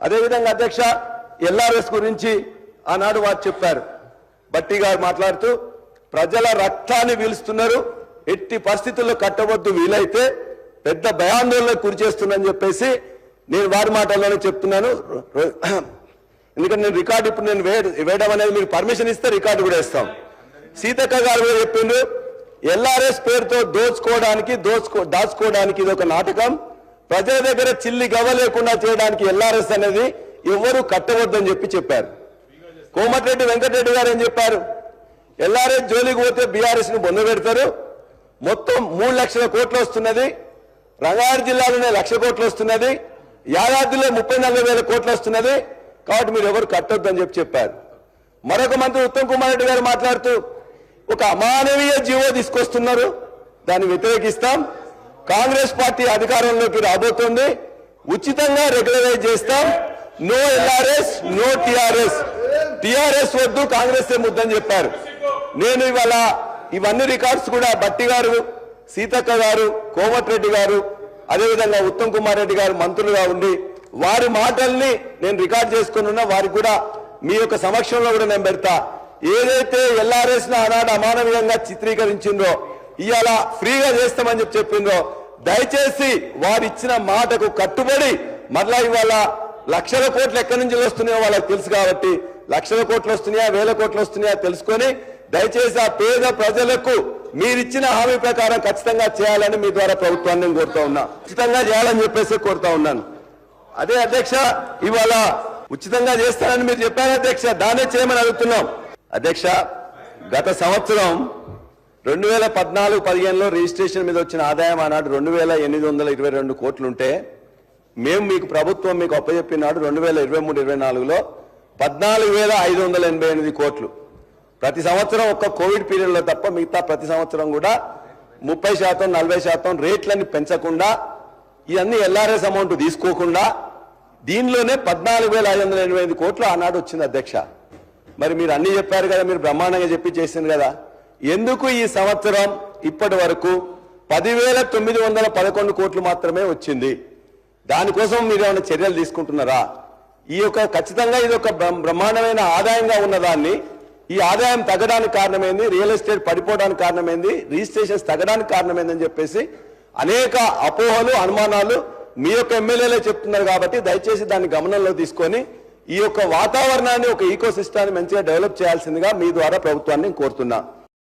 అదేవిధంగా అధ్యక్ష ఎల్ఆర్ఎస్ గురించి ఆనాడు వారు చెప్పారు. బట్టి గారు మాట్లాడుతూ ప్రజల రక్తాన్ని పీలుస్తున్నారు, ఎట్టి పరిస్థితుల్లో కట్టవద్దు, వీలైతే పెద్ద భయాందోళనకు గురి చేస్తుందని చెప్పేసి నేను వారి మాటల్లోనే చెప్తున్నాను. ఎందుకంటే నేను రికార్డు ఇప్పుడు నేను వేయడం అనేది మీరు పర్మిషన్ ఇస్తే రికార్డు కూడా ఇస్తాం. సీతక్క గారు కూడా చెప్పిండు, ఎల్ఆర్ఎస్ పేరుతో దాచుకోవడానికి ఇది ఒక నాటకం, ప్రజల దగ్గర చిల్లి గవ్వ లేకుండా చేయడానికి ఎల్ఆర్ఎస్ అనేది ఎవరు కట్టవద్దని చెప్పారు. కోమటిరెడ్డి వెంకటరెడ్డి గారు ఏం చెప్పారు, ఎల్ఆర్ఎస్ జోలికి పోతే బీఆర్ఎస్ ను బొంద పెడతారు, మొత్తం 3 లక్షల కోట్లు వస్తున్నది, రంగారెడ్డి జిల్లాలోనే 1,00,000 కోట్లు వస్తున్నది, యాదాద్రిలో 34,000 కోట్లు వస్తున్నది, కాబట్టి మీరు ఎవరు కట్టొద్దని చెప్పారు. మరొక మంత్రి ఉత్తమ్ కుమార్ రెడ్డి గారు మాట్లాడుతూ ఒక అమానవీయ జీవో తీసుకొస్తున్నారు, దాన్ని వ్యతిరేకిస్తాం, కాంగ్రెస్ పార్టీ అధికారంలోకి రాబోతోంది, ఉచితంగా రెగ్యులరైజ్ చేస్తాం, నో ఎల్ఆర్ఎస్ నో టిఆర్ఎస్ వద్దు, కాంగ్రెస్ ముద్దని చెప్పారు. నేను ఇవాళ ఇవన్నీ రికార్డ్స్ కూడా బట్టి గారు, సీతక్క గారు, కోమటిరెడ్డి గారు, అదేవిధంగా ఉత్తమ్ కుమార్ రెడ్డి గారు మంత్రులుగా ఉండి వారి మాటల్ని నేను రికార్డ్ చేసుకుని ఉన్నా, వారికి కూడా మీ యొక్క సమక్షంలో కూడా నేను పెడతా. ఏదైతే ఎల్ఆర్ఎస్ ను ఆనాడు అమానవీయంగా చిత్రీకరించిందో ఇవాళ ఫ్రీగా చేస్తామని చెప్పిందో, దయచేసి వారు ఇచ్చిన మాటకు కట్టుబడి మరలా ఇవాళ 1,00,000 కోట్లు ఎక్కడి నుంచి వస్తున్నాయో వాళ్ళకి తెలుసు కాబట్టి 1,00,000 కోట్లు వస్తున్నాయా 1,000 కోట్లు వస్తున్నాయా తెలుసుకొని దయచేసి ఆ పేద ప్రజలకు మీరిచ్చిన హామీ ప్రకారం ఖచ్చితంగా చేయాలని మీ ద్వారా ప్రభుత్వాన్ని నేను కోరుతా ఉన్నా, ఉచితంగా చేయాలని చెప్పేసి కోరుతా ఉన్నాను. అదే అధ్యక్ష ఇవాళ ఉచితంగా చేస్తానని మీరు చెప్పారు అధ్యక్ష, దానే చేయమని అడుగుతున్నాం. అధ్యక్ష గత సంవత్సరం 2014-15లో రిజిస్ట్రేషన్ మీద వచ్చిన ఆదాయం ఆనాడు 2,822 కోట్లుంటే మేము మీకు ప్రభుత్వం మీకు అప్పచెప్పినాడు 2023-24లో 14,588 కోట్లు. ప్రతి సంవత్సరం ఒక్క కోవిడ్ పీరియడ్లో తప్ప మిగతా ప్రతి సంవత్సరం కూడా 30%, 40% రేట్లని పెంచకుండా ఇవన్నీ ఎల్ఆర్ఎస్ అమౌంట్ తీసుకోకుండా దీనిలోనే 14,588 కోట్లు ఆనాడు వచ్చింది అధ్యక్ష. మరి మీరు అన్ని చెప్పారు కదా, మీరు బ్రహ్మాండంగా చేసింది కదా, ఎందుకు ఈ సంవత్సరం ఇప్పటి వరకు 10,911 కోట్లు మాత్రమే వచ్చింది? దానికోసం మీరు ఏమైనా చర్యలు తీసుకుంటున్నారా? ఈ యొక్క ఖచ్చితంగా ఇది ఒక బ్రహ్మాండమైన ఆదాయంగా ఉన్నదాన్ని ఈ ఆదాయం తగ్గడానికి కారణమైంది, రియల్ ఎస్టేట్ పడిపోవడానికి కారణమైంది, రిజిస్ట్రేషన్స్ తగ్గడానికి కారణమైందని చెప్పేసి అనేక అపోహలు అనుమానాలు మీ యొక్క ఎమ్మెల్యేలే చెప్తున్నారు. కాబట్టి దయచేసి దాన్ని గమనంలో తీసుకొని ఈ యొక్క వాతావరణాన్ని ఒక ఈకో సిస్టాన్ని మంచిగా డెవలప్ చేయాల్సిందిగా మీ ద్వారా ప్రభుత్వాన్ని కోరుతున్నా.